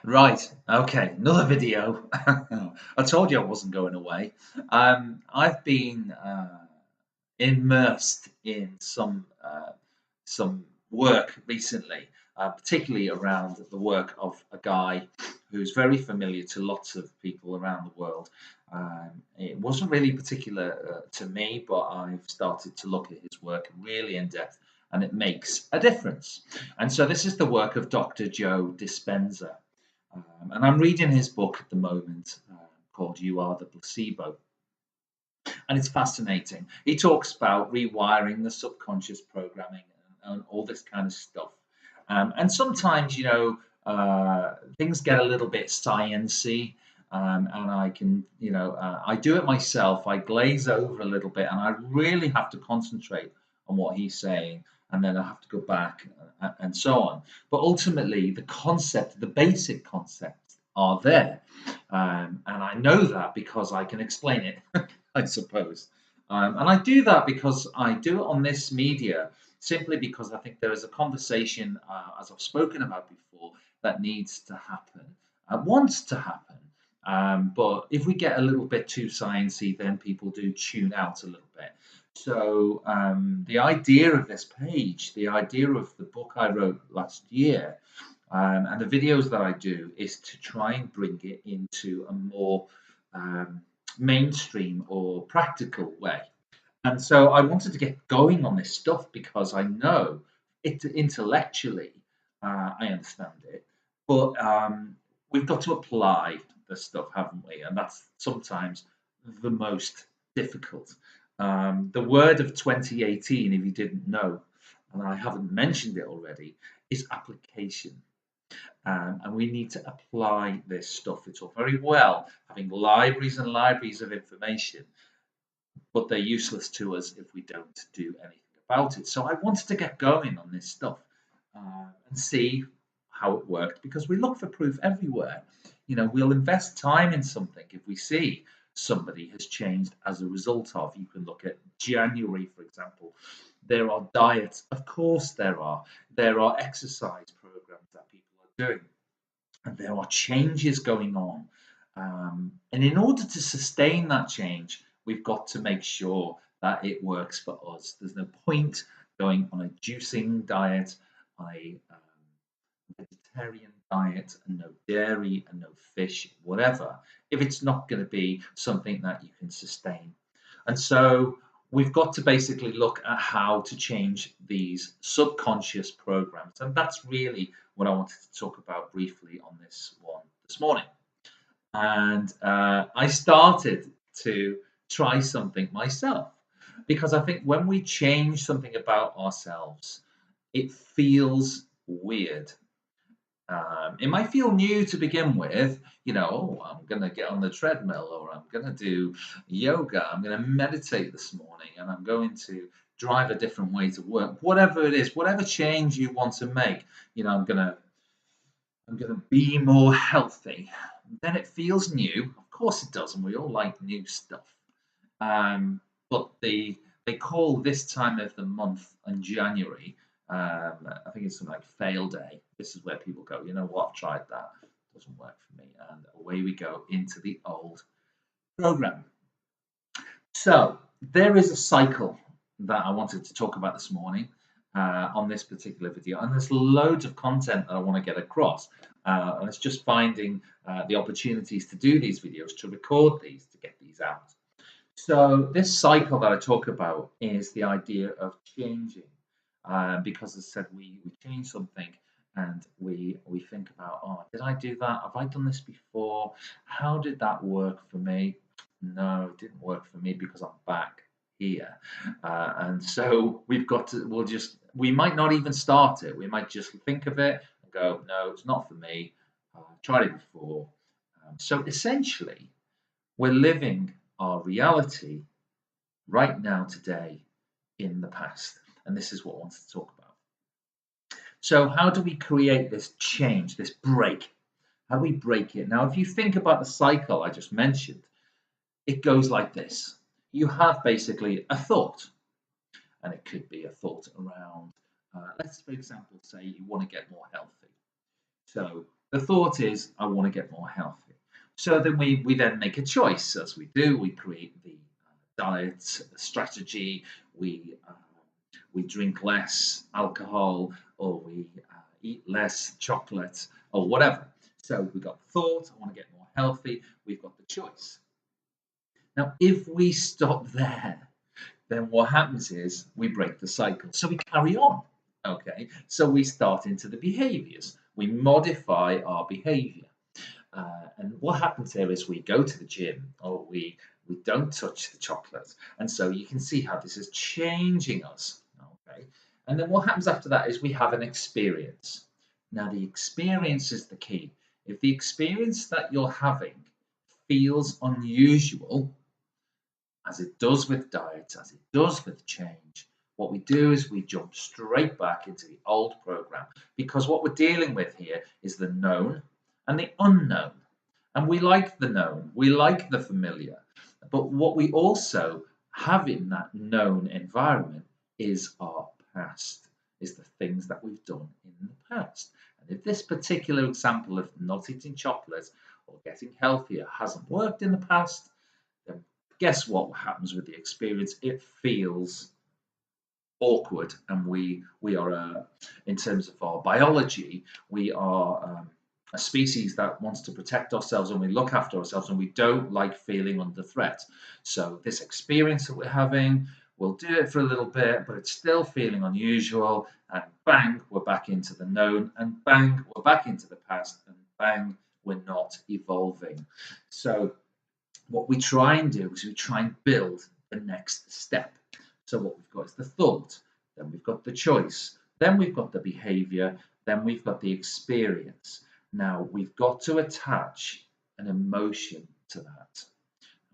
Right. Okay. Another video. I told you I wasn't going away. I've been immersed in some work recently, particularly around the work of a guy who's very familiar to lots of people around the world. It wasn't really particular to me, but I've started to look at his work really in depth, and it makes a difference. And so this is the work of Dr. Joe Dispenza. And I'm reading his book at the moment called You Are the Placebo. And it's fascinating. He talks about rewiring the subconscious programming and all this kind of stuff. And sometimes, things get a little bit sciencey. And I can, I do it myself. I glaze over a little bit and I really have to concentrate on what he's saying. And then I have to go back and so on. But ultimately, the concept, the basic concepts are there. And I know that because I can explain it, I suppose. And I do that because I do it on this media simply because I think there is a conversation, as I've spoken about before, that needs to happen, wants to happen. But if we get a little bit too sciencey, then people do tune out a little bit. So the idea of this page, the idea of the book I wrote last year, and the videos that I do is to try and bring it into a more mainstream or practical way. And so I wanted to get going on this stuff because I know it intellectually, I understand it, but we've got to apply the stuff, haven't we? And that's sometimes the most difficult. The word of 2018, if you didn't know, and I haven't mentioned it already, is application. And we need to apply this stuff. It's all very well having libraries and libraries of information, but they're useless to us if we don't do anything about it. So I wanted to get going on this stuff and see how it worked because we look for proof everywhere. We'll invest time in something if we see somebody has changed as a result of. You can look at January, for example. There are diets, of course, there are. There are exercise programs that people are doing, and there are changes going on. And in order to sustain that change, we've got to make sure that it works for us. There's no point going on a juicing diet, a vegetarian diet, and no dairy and no fish, whatever, if it's not going to be something that you can sustain. And so we've got to basically look at how to change these subconscious programs. And that's really what I wanted to talk about briefly on this one this morning. And I started to try something myself because I think when we change something about ourselves, it feels weird. It might feel new to begin with, oh, I'm going to get on the treadmill or I'm going to do yoga, I'm going to meditate this morning and I'm going to drive a different way to work, whatever it is, whatever change you want to make, I'm going to be more healthy. Then it feels new. Of course it does, and we all like new stuff. But they call this time of the month in January, I think it's something like fail day. This is where people go, you know what, I've tried that. It doesn't work for me. And away we go into the old program. So there is a cycle that I wanted to talk about this morning on this particular video, and there's loads of content that I want to get across. And it's just finding the opportunities to do these videos, to record these, to get these out. So this cycle that I talk about is the idea of changing, because as I said, we change something and we think about, oh, did I do that? Have I done this before? How did that work for me? No, it didn't work for me because I'm back here. And so we might not even start it. We might just think of it and go, no, it's not for me. I've tried it before. So essentially, we're living our reality right now, today, in the past. And this is what I wanted to talk about. So how do we create this change, this break? How do we break it? Now, if you think about the cycle I just mentioned, it goes like this. You have basically a thought, and it could be a thought around, let's, for example, say you want to get more healthy. So The thought is, I want to get more healthy. So then we then make a choice, as we do. We create the diet strategy. We drink less alcohol, or we eat less chocolate, or whatever. So we've got the thought, I want to get more healthy. We've got the choice. Now, if we stop there, then what happens is we break the cycle. So we carry on. Okay. So we start into the behaviors. We modify our behavior. And what happens here is we go to the gym, or we don't touch the chocolate. And so you can see how this is changing us. Okay. And then what happens after that is we have an experience. Now, the experience is the key. If the experience that you're having feels unusual, as it does with diets, as it does with change, what we do is we jump straight back into the old program, because what we're dealing with here is the known and the unknown. And we like the known, we like the familiar. But what we also have in that known environment is our past, is the things that we've done in the past. And if this particular example of not eating chocolate or getting healthier hasn't worked in the past, then guess what happens with the experience? It feels awkward, and we are in terms of our biology, we are a species that wants to protect ourselves, and we look after ourselves, and we don't like feeling under threat. So this experience that we're having, we'll do it for a little bit, but it's still feeling unusual, and bang, we're back into the known, and bang, we're back into the past, and bang, we're not evolving. So what we try and do is we try and build the next step. So what we've got is the thought, then we've got the choice, then we've got the behavior, then we've got the experience. Now we've got to attach an emotion to that.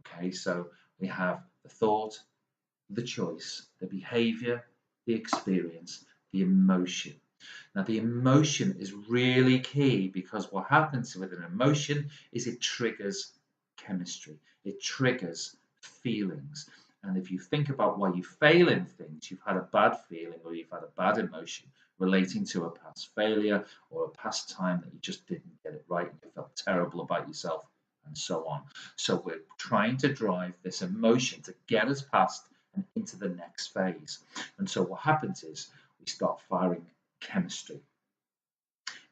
Okay, so we have the thought, the choice, the behavior, the experience, the emotion. Now, the emotion is really key, because what happens with an emotion is it triggers chemistry, it triggers feelings. And if you think about why you fail in things, you've had a bad feeling or you've had a bad emotion relating to a past failure or a past time that you just didn't get it right and you felt terrible about yourself, and so on. So we're trying to drive this emotion to get us past and into the next phase. And so what happens is we start firing chemistry.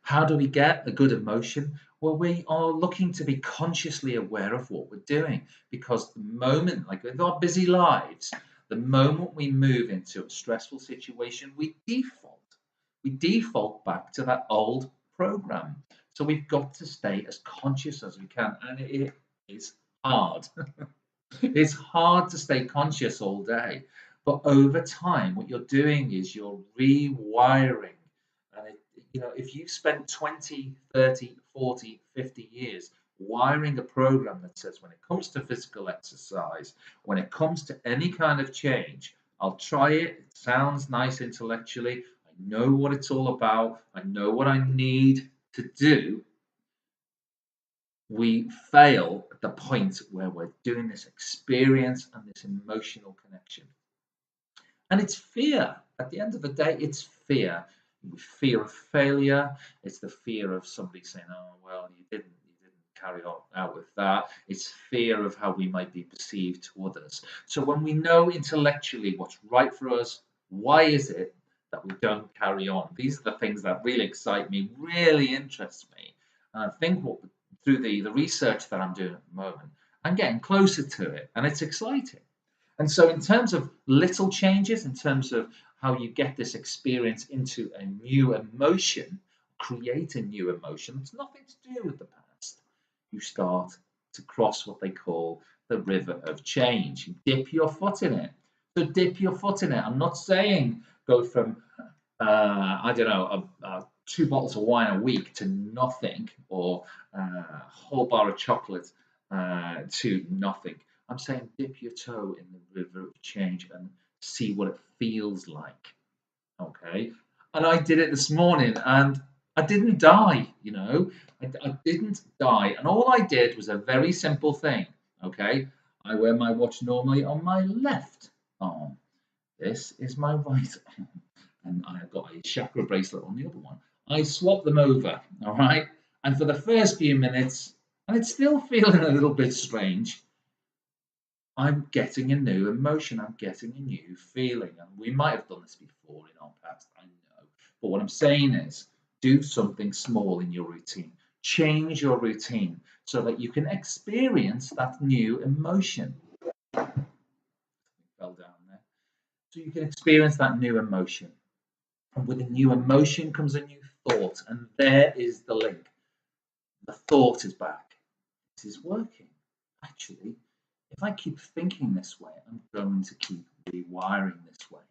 How do we get a good emotion? Well, we are looking to be consciously aware of what we're doing, because the moment, like with our busy lives, the moment we move into a stressful situation, we default. We default back to that old program. So we've got to stay as conscious as we can, and it is hard. It's hard to stay conscious all day, but over time, what you're doing is you're rewiring. And if you've spent 20, 30, 40, 50 years wiring a program that says, when it comes to physical exercise, when it comes to any kind of change, I'll try it. It sounds nice intellectually. I know what it's all about. I know what I need to do. We fail at the point where we're doing this experience and this emotional connection. And it's fear. At the end of the day, it's fear. Fear of failure. It's the fear of somebody saying, "Oh, well, you didn't carry on out with that." It's fear of how we might be perceived to others. So when we know intellectually what's right for us, why is it that we don't carry on? These are the things that really excite me, really interest me. And I think through the research that I'm doing at the moment, I'm getting closer to it, and it's exciting. And so, in terms of little changes, in terms of how you get this experience into a new emotion, create a new emotion that's nothing to do with the past, you start to cross what they call the river of change. You dip your foot in it. So, dip your foot in it. I'm not saying go from, I don't know, two bottles of wine a week to nothing, or a whole bar of chocolate to nothing. I'm saying dip your toe in the river of change and see what it feels like. Okay. And I did it this morning, and I didn't die. I didn't die. And all I did was a very simple thing. Okay. I wear my watch normally on my left arm. This is my right arm. And I've got a chakra bracelet on the other one. I swap them over. All right. And for the first few minutes, and it's still feeling a little bit strange, I'm getting a new emotion. I'm getting a new feeling. And we might have done this before in our past, I know. But what I'm saying is do something small in your routine. Change your routine so that you can experience that new emotion. Fell down there. So you can experience that new emotion. And with a new emotion comes a new thought. And there is the link. The thought is back. It is working. Actually, if I keep thinking this way, I'm going to keep rewiring this way.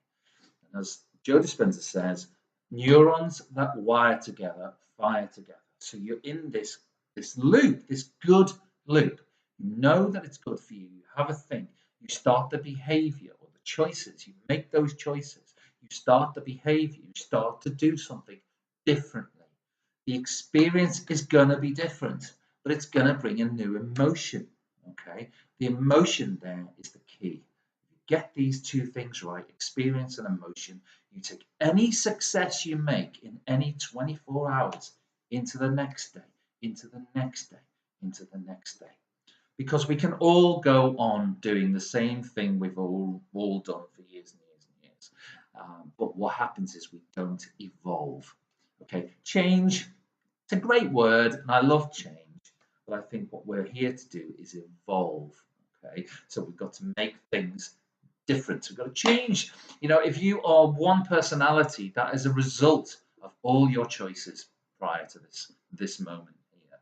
And as Joe Dispenza says, neurons that wire together fire together. So you're in this loop, this good loop. You know that it's good for you. You have a think. You start the behavior or the choices. You make those choices. You start the behavior. You start to do something differently. The experience is going to be different, but it's going to bring a new emotion. Okay, the emotion there is the key. Get these two things right, experience and emotion. You take any success you make in any 24 hours into the next day, into the next day, into the next day. Because we can all go on doing the same thing we've all done for years and years and years. But what happens is we don't evolve. Okay, change, it's a great word, and I love change. But I think what we're here to do is evolve. Okay, so we've got to make things different. We've got to change. If you are one personality, that is a result of all your choices prior to this moment here.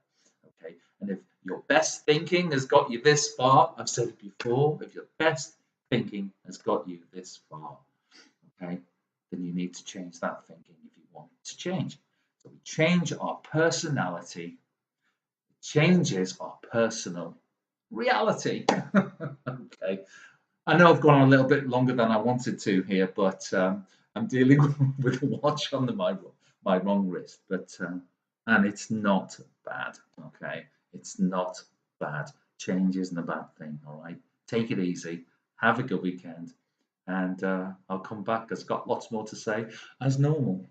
Okay, and if your best thinking has got you this far, I've said it before, if your best thinking has got you this far, okay, then you need to change that thinking if you want it to change. So we change our personality, it changes our personal reality. Okay. I know I've gone on a little bit longer than I wanted to here, but I'm dealing with a watch on my wrong wrist. But and it's not bad. Okay, it's not bad. Change isn't a bad thing. All right, take it easy. Have a good weekend, and I'll come back. I've got lots more to say as normal.